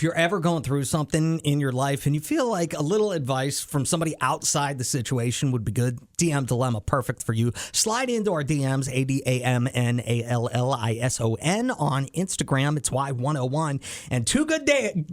if you're ever going through something in your life and you feel like a little advice from somebody outside the situation would be good, DM Dilemma, perfect for you. Slide into our DMs, ADAMNALLISON on Instagram. It's Y101. And Too Good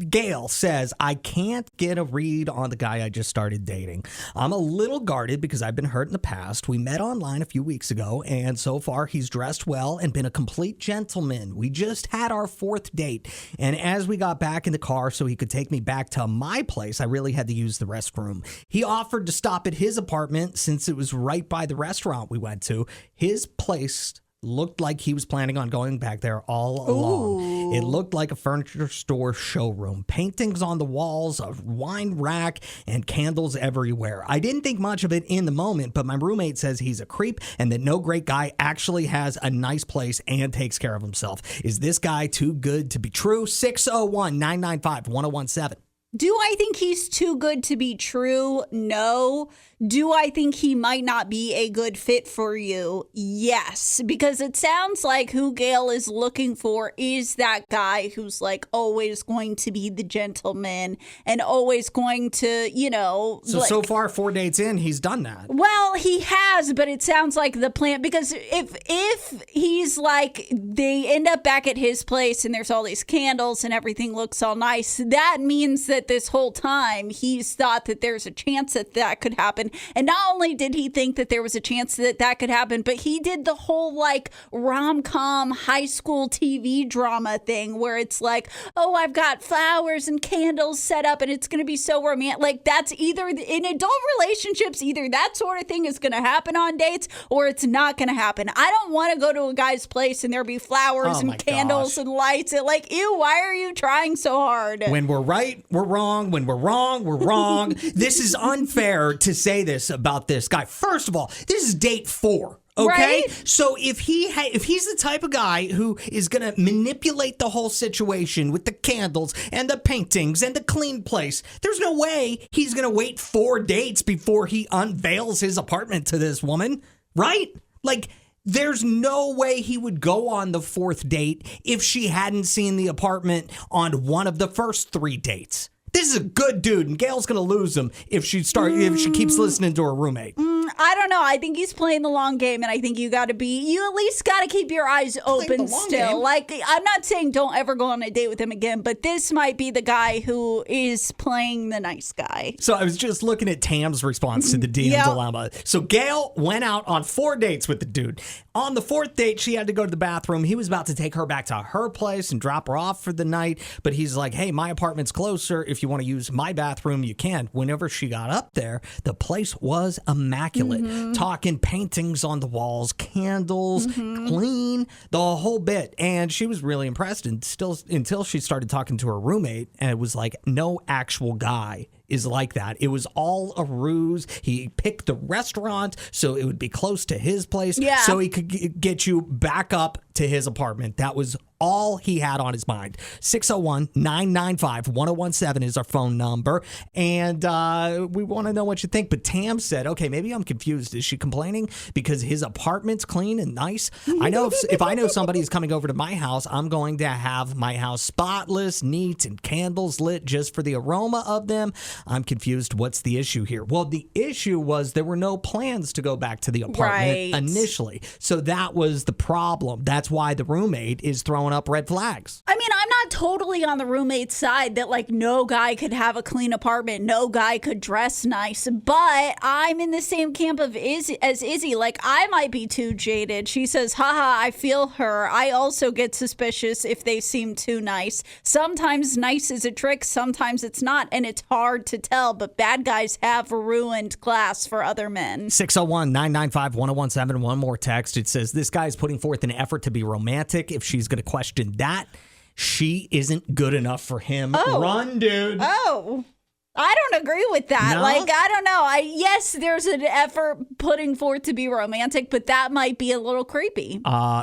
Gail says, I can't get a read on the guy I just started dating. I'm a little guarded because I've been hurt in the past. We met online a few weeks ago, and so far he's dressed well and been a complete gentleman. We just had our 4th date, and as we got back in the car so he could take me back to my place, I really had to use the restroom. He offered to stop at his apartment since it was right by the restaurant we went to. His place looked like he was planning on going back there all along. Ooh. It looked like a furniture store showroom. Paintings on the walls, a wine rack, and candles everywhere. I didn't think much of it in the moment, but my roommate says he's a creep and that no great guy actually has a nice place and takes care of himself. Is this guy too good to be true? 601-995-1017. Do I think he's too good to be true? No. Do I think he might not be a good fit for you? Yes, because it sounds like who Gail is looking for is that guy who's like always going to be the gentleman and always going to, So far, 4 dates in, he's done that. Well, he has, but it sounds like the plan, because if he's like, they end up back at his place and there's all these candles and everything looks all nice, that means that this whole time he's thought that there's a chance that could happen. And not only did he think that there was a chance that could happen, but he did the whole like rom-com high school TV drama thing where it's like, oh, I've got flowers and candles set up and it's going to be so romantic. Like, that's either in adult relationships, either that sort of thing is going to happen on dates or it's not going to happen. I don't want to go to a guy's place and there be flowers and candles and lights. And like, ew, why are you trying so hard? When we're right, we're wrong. When we're wrong, we're wrong. This is unfair to say this about this guy. First of all, this is date 4. Okay, right? So if he's the type of guy who is going to manipulate the whole situation with the candles and the paintings and the clean place, there's no way he's going to wait 4 dates before he unveils his apartment to this woman, right? Like, there's no way he would go on the 4th date if she hadn't seen the apartment on one of the first 3 dates. This is a good dude, and Gail's going to lose him if she keeps listening to her roommate. I don't know. I think he's playing the long game, and I think you at least got to keep your eyes open still. Game. Like, I'm not saying don't ever go on a date with him again, but this might be the guy who is playing the nice guy. So I was just looking at Tam's response to the DM dilemma. So Gail went out on 4 dates with the dude. On the 4th date, she had to go to the bathroom. He was about to take her back to her place and drop her off for the night, but he's like, hey, my apartment's closer. If you want to use my bathroom, you can. Whenever she got up there, the place was immaculate. Mm-hmm. Talking paintings on the walls, candles, clean, the whole bit. And she was really impressed until she started talking to her roommate, and it was like, no actual guy is like that. It was all a ruse. He picked the restaurant so it would be close to his place so he could get you back up to his apartment. That was all he had on his mind. 601-995-1017 is our phone number. And we want to know what you think. But Tam said, okay, maybe I'm confused. Is she complaining because his apartment's clean and nice? I know if I know somebody's coming over to my house, I'm going to have my house spotless, neat, and candles lit just for the aroma of them. I'm confused. What's the issue here? Well, the issue was there were no plans to go back to the apartment initially. So that was the problem. That's why the roommate is throwing up red flags. I mean, I'm not totally on the roommate's side that like no guy could have a clean apartment, no guy could dress nice, but I'm in the same camp as Izzy. Like, I might be too jaded. She says, haha, I feel her. I also get suspicious if they seem too nice. Sometimes nice is a trick, sometimes it's not, and it's hard to tell, but bad guys have ruined class for other men. 601-995-1017. One more text. It says, this guy's putting forth an effort to be romantic. If she's going to question that, she isn't good enough for him. Run, dude. Oh, I don't agree with that. No? Like, I don't know. Yes, there's an effort putting forth to be romantic, but that might be a little creepy.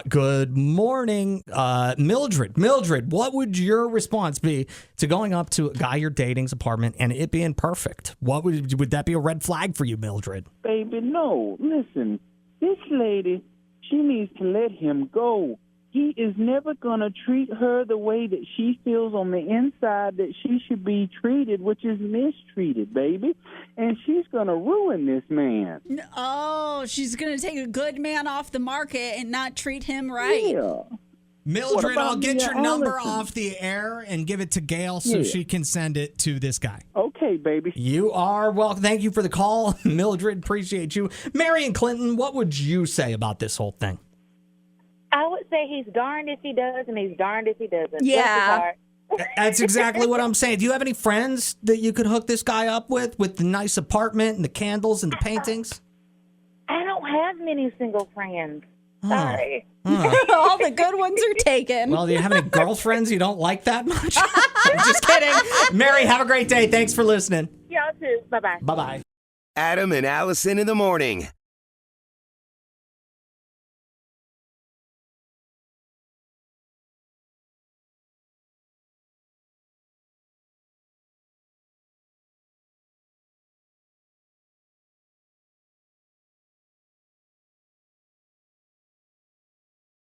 Good morning, Mildred. Mildred, what would your response be to going up to a guy you're dating's apartment and it being perfect? What would that be a red flag for you, Mildred? Baby, no. Listen, this lady, she needs to let him go. he is never going to treat her the way that she feels on the inside that she should be treated, which is mistreated, baby. And she's going to ruin this man. Oh, she's going to take a good man off the market and not treat him right. Yeah. Mildred, I'll get your number Allison? off the air and give it to Gail so she can send it to this guy. Okay, baby. You are welcome. Thank you for the call, Mildred. Appreciate you. Mary and Clinton, what would you say about this whole thing? I would say he's darned if he does and he's darned if he doesn't. Yeah. That's exactly what I'm saying. Do you have any friends that you could hook this guy up with the nice apartment and the candles and the paintings? I don't have many single friends. Sorry. All the good ones are taken. Well, do you have any girlfriends you don't like that much? Just kidding. Mary, have a great day. Thanks for listening. Y'all too. Bye-bye. Bye-bye. Adam and Allison in the morning.